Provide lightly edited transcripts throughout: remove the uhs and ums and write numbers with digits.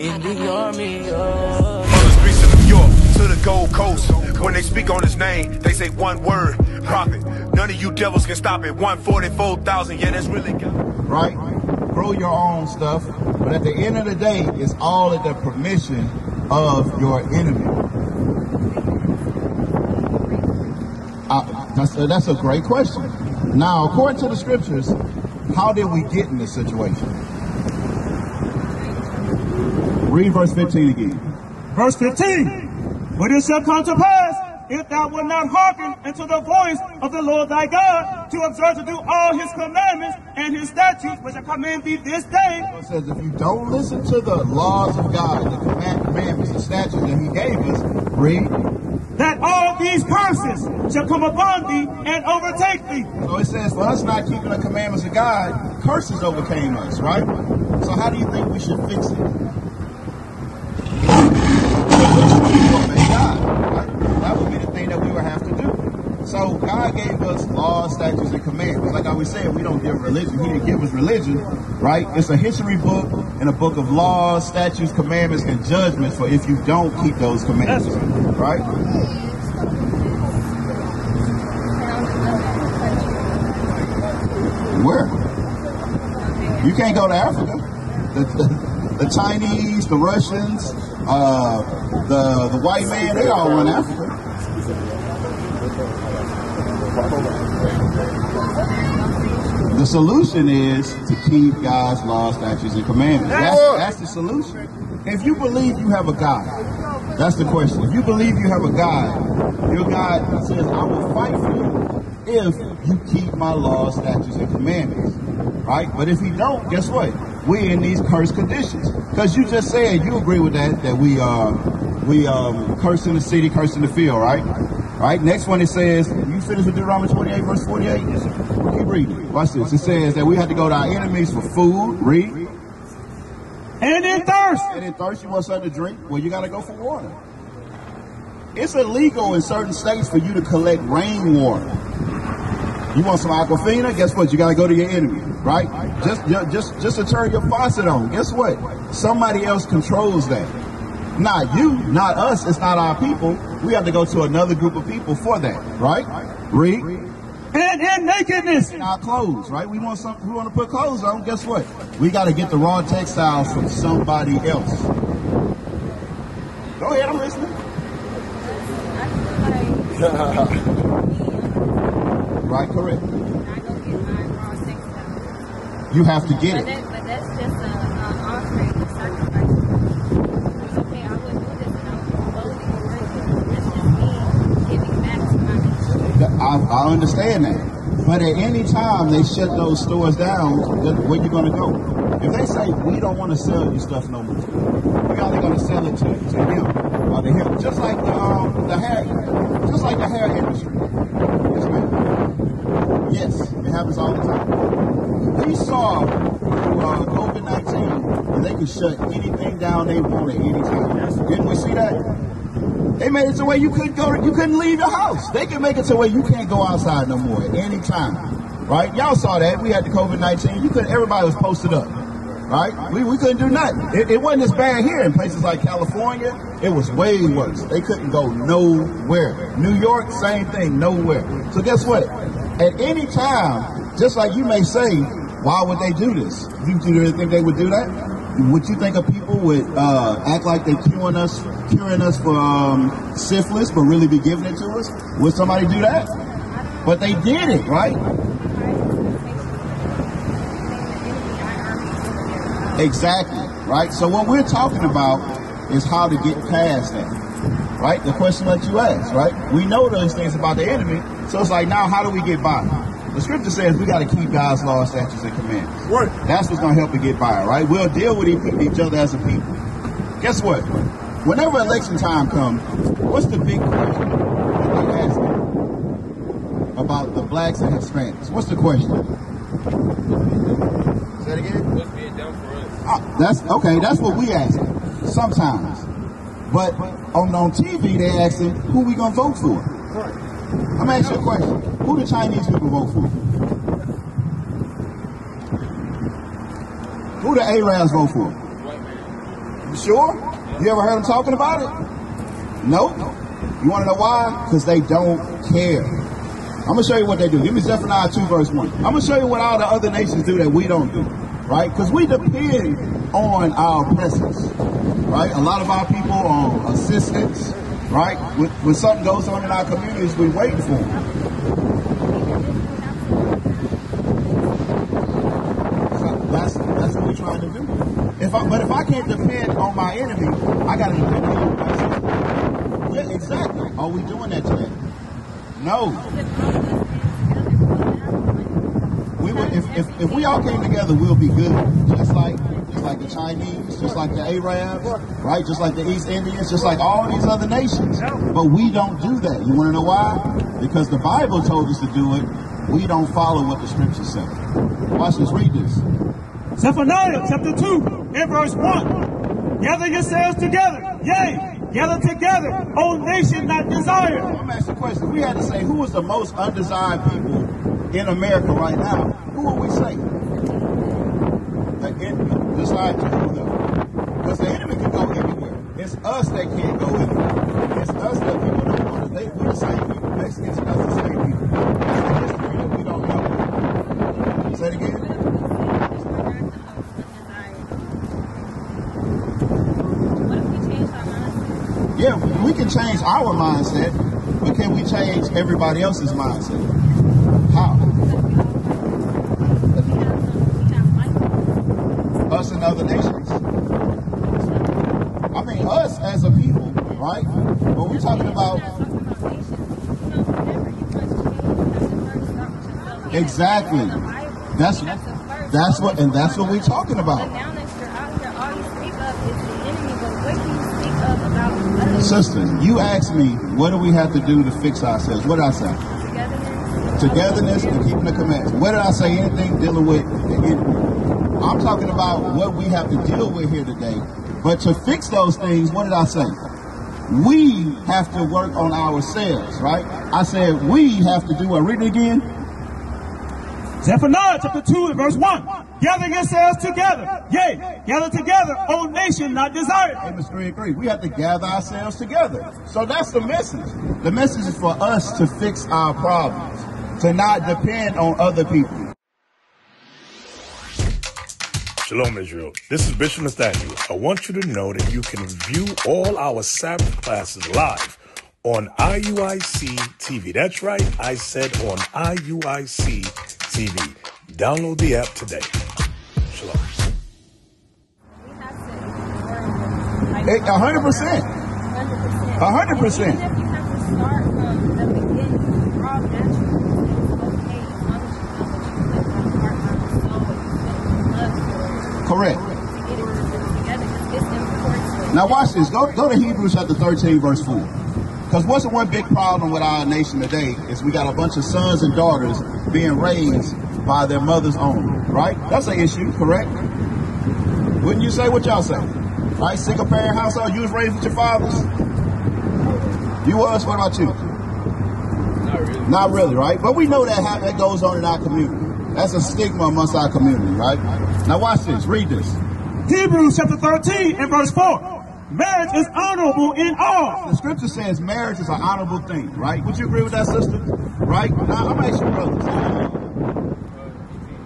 in the army. From the streets of New York to the Gold Coast, when they speak on his name, they say one word, prophet. None of you devils can stop it. 144,000, yeah, that's really good. Right? Grow your own stuff, but at the end of the day, it's all at the permission of your enemy. That's a great question. Now, according to the scriptures, how did we get in this situation? Read verse 15 again. Verse 15. But it shall come to pass, if thou wilt not hearken unto the voice of the Lord thy God, to observe to do all his commandments and his statutes, which I command thee this day. So it says, if you don't listen to the laws of God, the commandments, the statutes that he gave us, read. That all these curses shall come upon thee and overtake thee. So it says, for us not keeping the commandments of God, curses overcame us, right? So how do you think we should fix it? Obey God, right? That would be the thing that we would have to do. So God gave us laws, statutes, and commandments. Like I was saying, we don't give religion. He didn't give us religion, right? It's a history book and a book of laws, statutes, commandments, and judgments for if you don't keep those commandments, right? Where? You can't go to Africa. The Chinese, the Russians, the white man, they all run Africa. The solution is to keep God's laws, statutes, and commandments. That's the solution. If you believe you have a God, that's the question. If you believe you have a God, your God says, I will fight for you if you keep my laws, statutes, and commandments. Right? But if you don't, guess what? We're in these cursed conditions. Because you just said, you agree with that we curse in the city, curse in the field, right? Right? Next one it says, you finish with Deuteronomy 28, verse 48? Yes, sir. Keep reading. Watch this. It says that we have to go to our enemies for food. Read. And in thirst. And in thirst, you want something to drink? Well, you got to go for water. It's illegal in certain states for you to collect rainwater. You want some Aquafina? Guess what? You got to go to your enemy, right? Just to turn your faucet on. Guess what? Somebody else controls that. Not you, not us. It's not our people. We have to go to another group of people for that, right? Read. And in nakedness. Our clothes, right? We want to put clothes on. Guess what? We got to get the raw textiles from somebody else. Go ahead, I'm listening. Right, correct. You have to get it. But that's just an offering, a sacrifice. It's okay, I wouldn't do this, and I would be that's just me giving back to my nation. I understand that. But at any time they shut those stores down, where you going to go? If they say, we don't want to sell you stuff no more, we're only going to sell it to him or to him. Just like the hair industry. Yes, ma'am. Yes, it happens all the time. We saw COVID-19 that they could shut anything down they want at any time. Didn't we see that? They made it to where you couldn't leave your house. They can make it to where you can't go outside no more at any time. Right? Y'all saw that. We had the COVID-19. Everybody was posted up. Right? We couldn't do nothing. It wasn't as bad here in places like California. It was way worse. They couldn't go nowhere. New York, same thing, nowhere. So guess what? At any time, just like you may say, why would they do this? Do you really think they would do that? Would you think of people would act like they're curing us for syphilis, but really be giving it to us? Would somebody do that? But they did it, right? Exactly, right? So what we're talking about is how to get past that, right? The question that you asked, right? We know those things about the enemy, so it's like, now how do we get by? The scripture says we got to keep God's laws, statutes, and commandments. Right. That's what's going to help us get by, right? We'll deal with each other as a people. Guess what? Whenever election time comes, what's the big question that they ask about the blacks and Hispanics? What's the question? Say it again? What's being done for us? That's okay. That's what we ask sometimes. But on TV, they asking who we gonna vote for. Right. I'm gonna ask you a question. Who the Chinese people vote for? Who the Arabs vote for? You sure? You ever heard them talking about it? Nope. You want to know why? Because they don't care. I'm going to show you what they do. Give me Zephaniah 2 verse 1. I'm going to show you what all the other nations do that we don't do. Right? Because we depend on our oppressors. Right? A lot of our people on assistance. Right? When something goes on in our communities, we wait for them. That's what we're trying to do. But if I can't depend on my enemy, I got to depend on myself. Yeah, exactly. Are we doing that today? No. We would, if we all came together, we'll be good. Just like the Chinese, just like the Arabs, right? Just like the East Indians, just like all these other nations. But we don't do that. You want to know why? Because the Bible told us to do it. We don't follow what the scriptures say. Watch this. Read this. Zephaniah chapter 2 and verse 1. Gather yourselves together, yea, gather together, O nation not desired. I'm asking a question. If we had to say who is the most undesired people in America right now, who would we say? Decide to who though? Because the enemy can go anywhere. It's us that can't go anywhere. It's us that people don't want to. We're the same people. Mexicans are the same people. That's the history that we don't know. Say it again. Yeah, we can change our mindset, but can we change everybody else's mindset? How? Us and other nations. I mean, us as a people, right? When we're talking about... Exactly. That's what we're talking about. Sister, you asked me, what do we have to do to fix ourselves? What did I say? Togetherness and keeping the commandments. What did I say? Anything dealing with the enemy? I'm talking about what we have to deal with here today. But to fix those things, what did I say? We have to work on ourselves, right? I said we have to do what? Read it again. Zephaniah chapter 2 and verse 1. Gather yourselves together. Yea, gather together, O nation not desired. Amos 3 and 3. We have to gather ourselves together. So that's the message. The message is for us to fix our problems, to not depend on other people. Shalom, Israel. This is Bishop Nathaniel. I want you to know that you can view all our Sabbath classes live on IUIC TV. That's right, I said on IUIC TV. Download the app today. Shalom. 100%. 100%. Correct. Now watch this. Go to Hebrews chapter 13, verse 4. Because what's the one big problem with our nation today is we got a bunch of sons and daughters being raised by their mothers only, right? That's an issue, correct? Wouldn't you say what y'all say? Right? Single parent household, you was raised with your fathers? You was? What about you? Not really. Not really, right? But we know that goes on in our community. That's a stigma amongst our community, right? Now watch this. Read this. Hebrews chapter 13 and verse 4. Marriage is honorable in all. The scripture says marriage is an honorable thing, right? Would you agree with that, sister? Right? Now, I'm asking you brothers.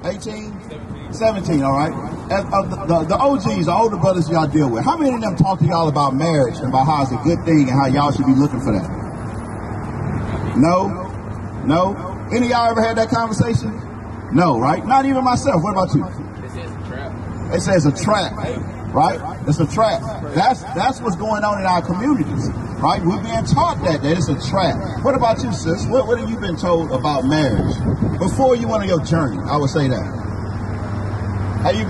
18? 17, all right? The OGs, the older brothers y'all deal with, how many of them talk to y'all about marriage and about how it's a good thing and how y'all should be looking for that? No? No? Any of y'all ever had that conversation? No, right? Not even myself. What about you? It says a trap, right? It's a trap. That's what's going on in our communities, right? We're being taught that it's a trap. What about you, sis? What have you been told about marriage before you went on your journey? I would say that. Have you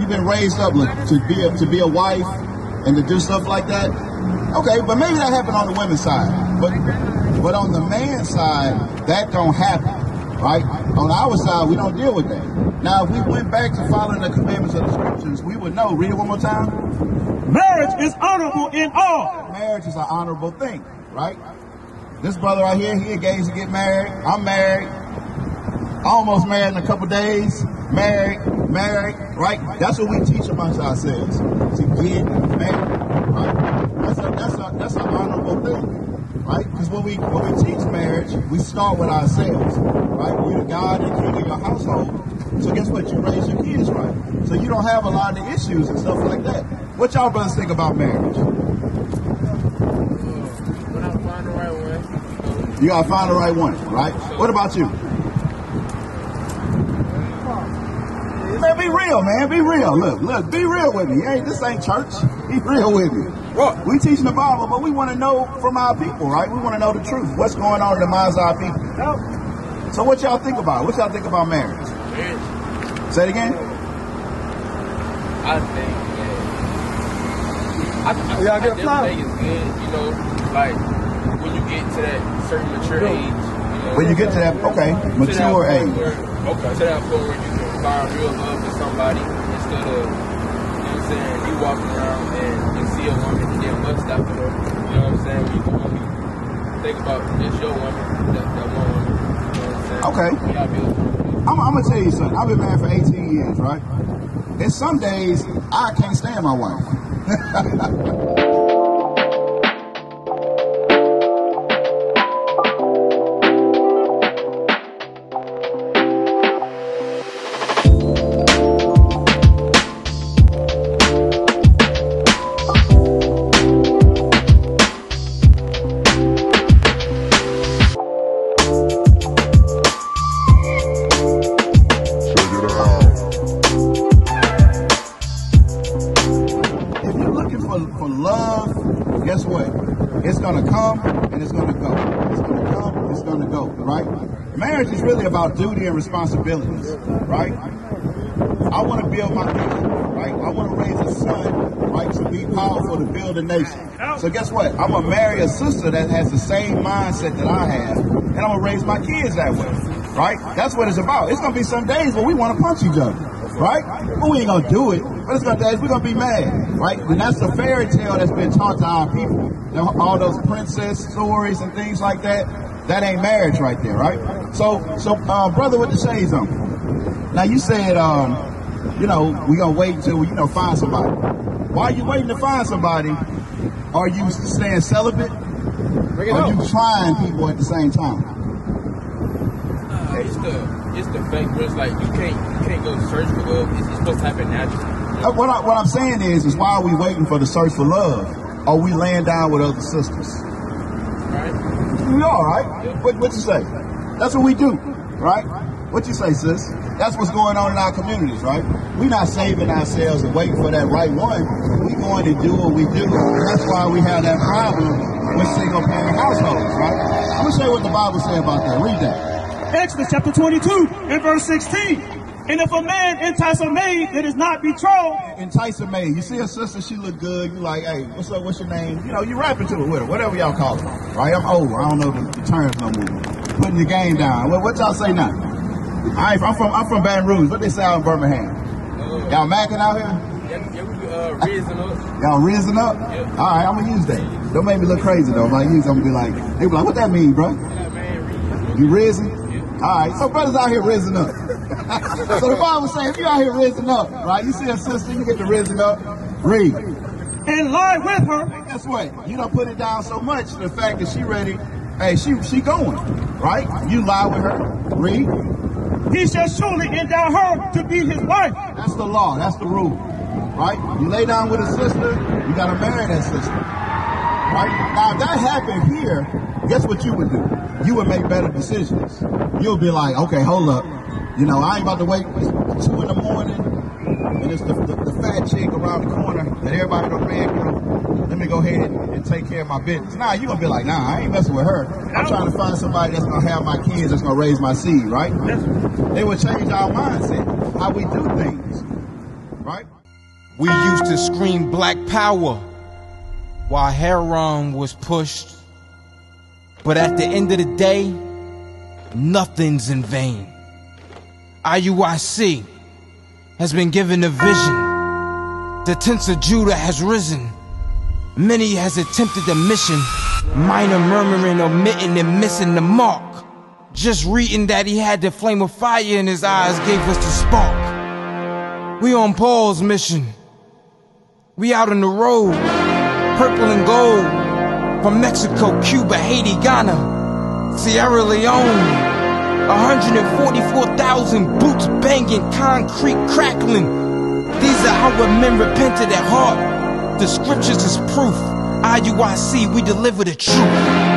been raised up to be a wife and to do stuff like that? Okay, but maybe that happened on the women's side, but on the man's side, that don't happen. Right? On our side, we don't deal with that. Now, if we went back to following the commandments of the scriptures, we would know. Read it one more time. Marriage is honorable in all. Marriage is an honorable thing, right? This brother right here, he engaged to get married. I'm married. Almost married in a couple days. Married. married, right? That's what we teach amongst ourselves, to get married, right? That's an honorable thing, right? Because when we teach marriage, we start with ourselves, right? You're the God and king of your household. So guess what? You raise your kids right. So you don't have a lot of issues and stuff like that. What y'all brothers think about marriage? When I find the right one. You gotta find the right one, right? What about you? Man, be real, man. Be real. Look, be real with me. Hey, this ain't church. Be real with me. What? We teaching the Bible, but we want to know from our people, right? We want to know the truth. What's going on in the minds of our people? So what y'all think about? What y'all think about marriage? Say it again. I think I just think it's good, you know, like when you get to that certain mature age. You know, When you get to that, okay, mature age. To that point where you can find real love for somebody instead of, you know what I'm saying, you walking around and you see a woman and then lust after her. You know what I'm saying? You can only think about just your woman, that one woman. You know what I'm saying? Okay. I'm going to tell you something. I've been married for 18 years, right? And some days, I can't stand my wife. Guess what? It's going to come and it's going to go. It's going to come, it's going to go, right? Marriage is really about duty and responsibilities, right? I want to build my nation, right? I want to raise a son, right, to be powerful, to build a nation. So guess what? I'm going to marry a sister that has the same mindset that I have, and I'm going to raise my kids that way, right? That's what it's about. It's going to be some days where we want to punch each other, right? But we ain't going to do it. But it's going to days we're going to be mad, right? And that's the fairy tale that's been taught to our people. All those princess stories and things like that, that ain't marriage right there, right? So brother with the shades on. Now you said, you know, we're going to wait until we, find somebody. While you waiting to find somebody, are you staying celibate? Are you trying people at the same time? It's the fact where it's like you can't go search for love. It's supposed to happen naturally. What I'm saying is why are we waiting for the search for love? Are we laying down with other sisters? Right. We are, right? Yeah. What you say? That's what we do, right? What you say, sis? That's what's going on in our communities, right? We're not saving ourselves and waiting for that right one. We're going to do what we do. And that's why we have that problem with single-parent households, right? I'm going to show you what the Bible says about that. Read that. Exodus chapter 22 and verse 16. And if a man entice a maid that is not betrothed. Entice a maid. You see a sister, she look good. You like, hey, what's up? What's your name? You rapping to her with her, whatever y'all call it. Right? I'm old. I don't know the terms no more. Putting the game down. What y'all say now? I'm from Baton Rouge. What they say out in Birmingham? Y'all macking out here? Yeah, we raising up. Y'all raising up? Yeah. All right, I'm gonna use that. Don't make me look crazy though. If I use, I'm gonna be like, they be like, what that mean, bro? Yeah, man, you risen? All right, so brothers out here risen up. So the Bible says, if you out here risen up, right? You see a sister, you get to risen up. Read. And lie with her. And guess what? You don't put it down so much, the fact that she ready, hey, she going, right? You lie with her. Read. He shall surely endow her to be his wife. That's the law. That's the rule, right? You lay down with a sister, you got to marry that sister, right? Now, if that happened here, guess what you would do? You would make better decisions. You'll be like, okay, hold up. I ain't about to wait 2 in the morning, and it's the fat chick around the corner that everybody done ran through. Let me go ahead and take care of my business. Nah, you're going to be like, nah, I ain't messing with her. I'm trying to find somebody that's going to have my kids, that's going to raise my seed, right? They will change our mindset, how we do things, right? We used to scream black power while heroin was pushed. But at the end of the day, nothing's in vain. IUIC has been given a vision. The tents of Judah has risen. Many has attempted the mission. Minor murmuring, omitting, and missing the mark. Just reading that he had the flame of fire in his eyes gave us the spark. We on Paul's mission. We out on the road, purple and gold, from Mexico, Cuba, Haiti, Ghana, Sierra Leone. 144,000 boots banging, concrete crackling. These are our men repented at heart. The scriptures is proof. IUIC, we deliver the truth.